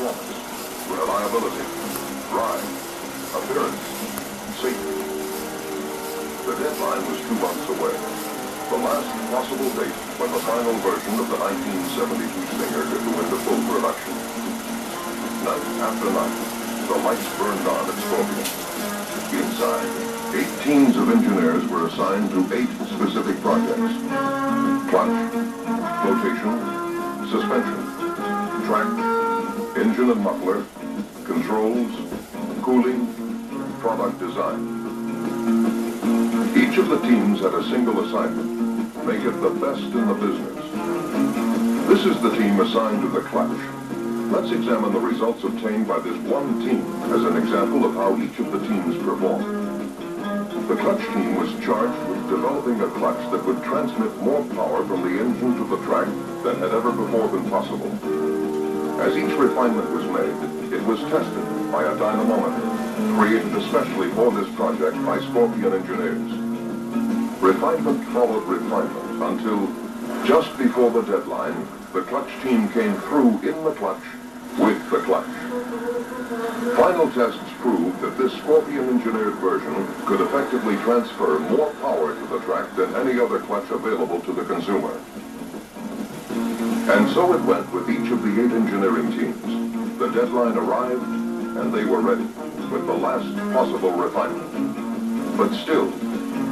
performance, reliability, drive, appearance, safety. The deadline was 2 months away. The last possible date when the final version of the 1972 Stinger could go into full production. Night after night, the lights burned on at Scorpion. Inside, 8 teams of engineers were assigned to 8 specific projects: clutch, flotation, suspension, track, engine and muffler, controls, cooling, product design. Each of the teams had a single assignment: make it the best in the business. This is the team assigned to the clutch. Let's examine the results obtained by this one team as an example of how each of the teams performed. The clutch team was charged with developing a clutch that would transmit more power from the engine to the track than had ever before been possible. As each refinement was made, it was tested by a dynamometer, created especially for this project by Scorpion engineers. Refinement followed refinement until, just before the deadline, the clutch team came through in the clutch with the clutch. Final tests proved that this Scorpion-engineered version could effectively transfer more power to the track than any other clutch available to the consumer. And so it went with each of the 8 engineering teams. The deadline arrived, and they were ready, with the last possible refinement. But still,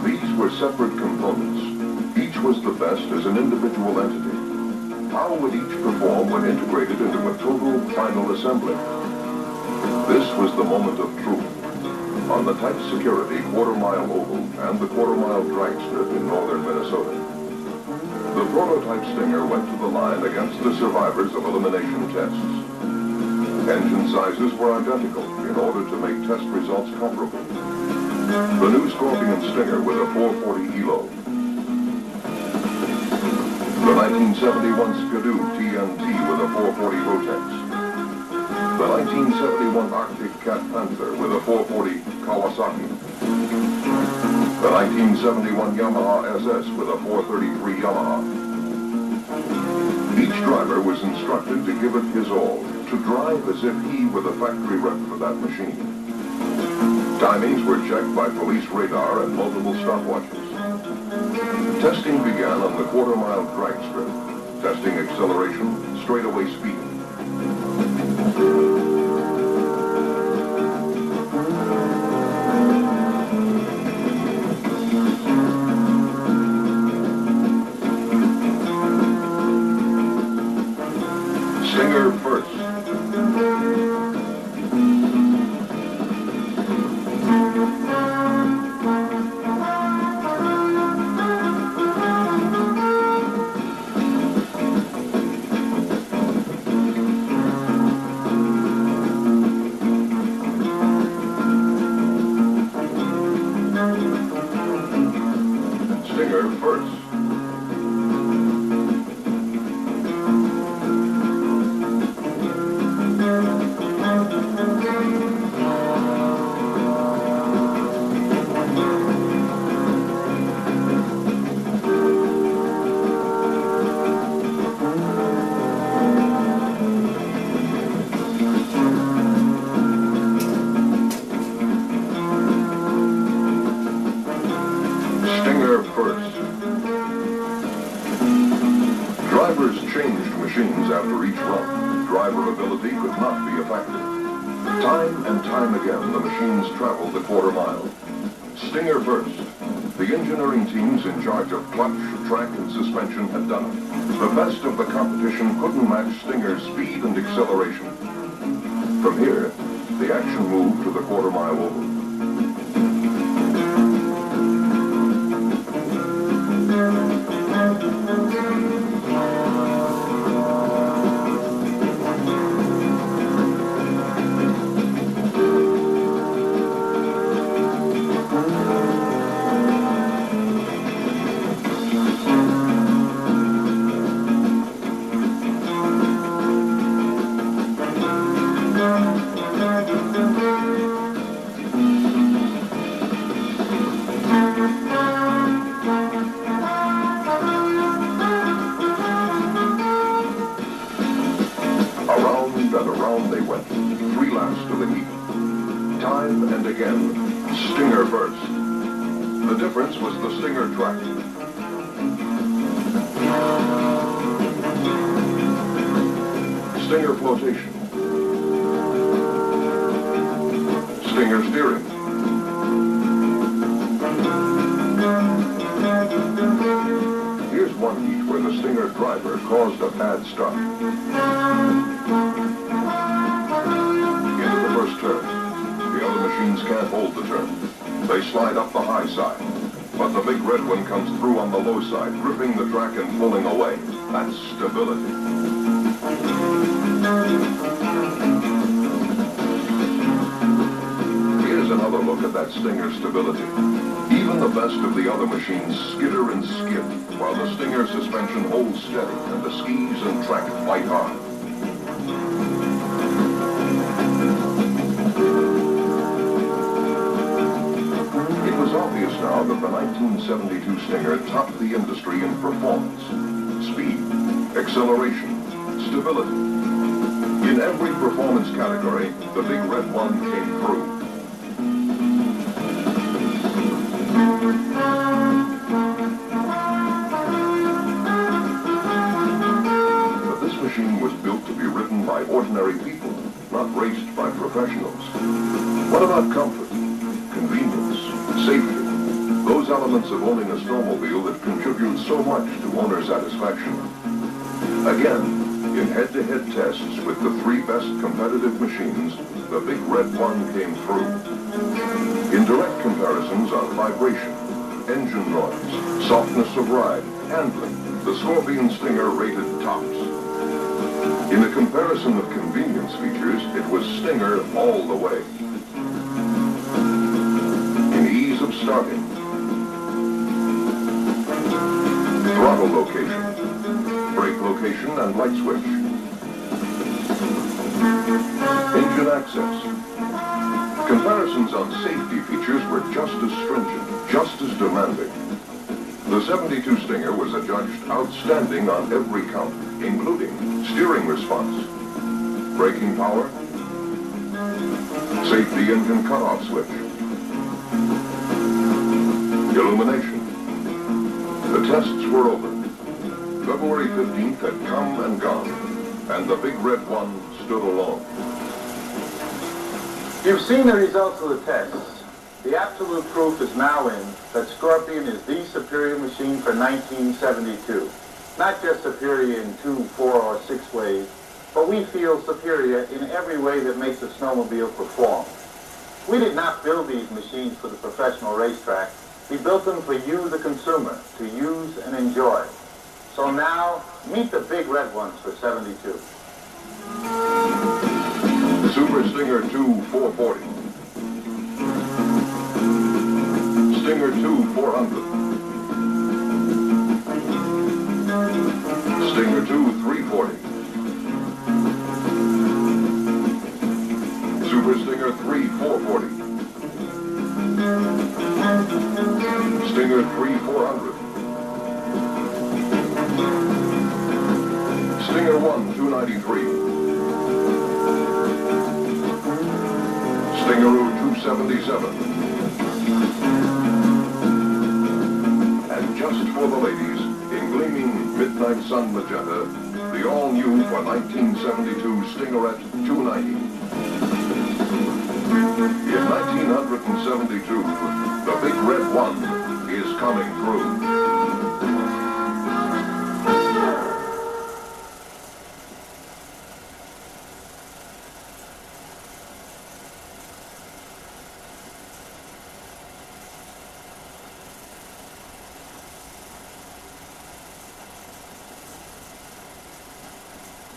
these were separate components. Each was the best as an individual entity. How would each perform when integrated into a total final assembly? This was the moment of truth. On the Type Security quarter-mile oval and the quarter-mile drag strip in northern Minnesota, the prototype Stinger went to the line against the survivors of elimination tests. Engine sizes were identical in order to make test results comparable. The new Scorpion Stinger with a 440 ELO. The 1971 Skidoo TNT with a 440 Rotex. The 1971 Arctic Cat Panther with a 440 Kawasaki. The 1971 Yamaha SS with a 433 Yamaha. Each driver was instructed to give it his all, to drive as if he were the factory rep for that machine. Timings were checked by police radar and multiple stopwatches. Testing began on the quarter-mile drag strip, testing acceleration, straightaway speed. Stinger first. Stinger first. Stinger first. Drivers changed machines after each run. Driverability could not be a factor. Time and time again, the machines traveled the quarter mile. Stinger first. The engineering teams in charge of clutch, track, and suspension had done it. The best of the competition couldn't match Stinger's speed and acceleration. From here, the action moved to the quarter mile oval. Stinger burst. The difference was the Stinger track. Stinger flotation. Stinger steering. Here's one heat where the Stinger driver caused a bad start. Into the first turn. The other machines can't hold the turn. They slide up the high side. But the big red one comes through on the low side, gripping the track and pulling away. That's stability. Here's another look at that Stinger stability. Even the best of the other machines skitter and skid, while the Stinger suspension holds steady and the skis and track fight hard. It was obvious now that the 1972 Stinger topped the industry in performance, speed, acceleration, stability. In every performance category, the big red one came through. But this machine was built to be ridden by ordinary people, not raced by professionals. What about comfort, convenience, safety? Those elements of owning a snowmobile that contribute so much to owner satisfaction. Again, in head-to-head tests with the three best competitive machines, the big red one came through. In direct comparisons on vibration, engine noise, softness of ride, handling, the Scorpion Stinger rated tops. In a comparison of convenience features, it was Stinger all the way. In ease of starting, throttle location, brake location and light switch, engine access. Comparisons on safety features were just as stringent, just as demanding. The 72 Stinger was adjudged outstanding on every count, including steering response, braking power, safety engine cutoff switch, illumination. The tests were over. February 15th had come and gone, and the big red one stood alone. You've seen the results of the tests. The absolute proof is now in that Scorpion is the superior machine for 1972. Not just superior in 2, 4, or 6 ways, but we feel superior in every way that makes a snowmobile perform. We did not build these machines for the professional racetrack. We built them for you, the consumer, to use and enjoy. So now, meet the big red ones for 72. Super Stinger 2 440. Stinger 2 400. Stinger 2 340. Super Stinger 3 440. Stinger 3 400. Stinger 1 293. Stingaroo 277. And just for the ladies, in gleaming midnight sun magenta, the all-new for 1972 Stingerette 290. In 1972, the big red one is coming through.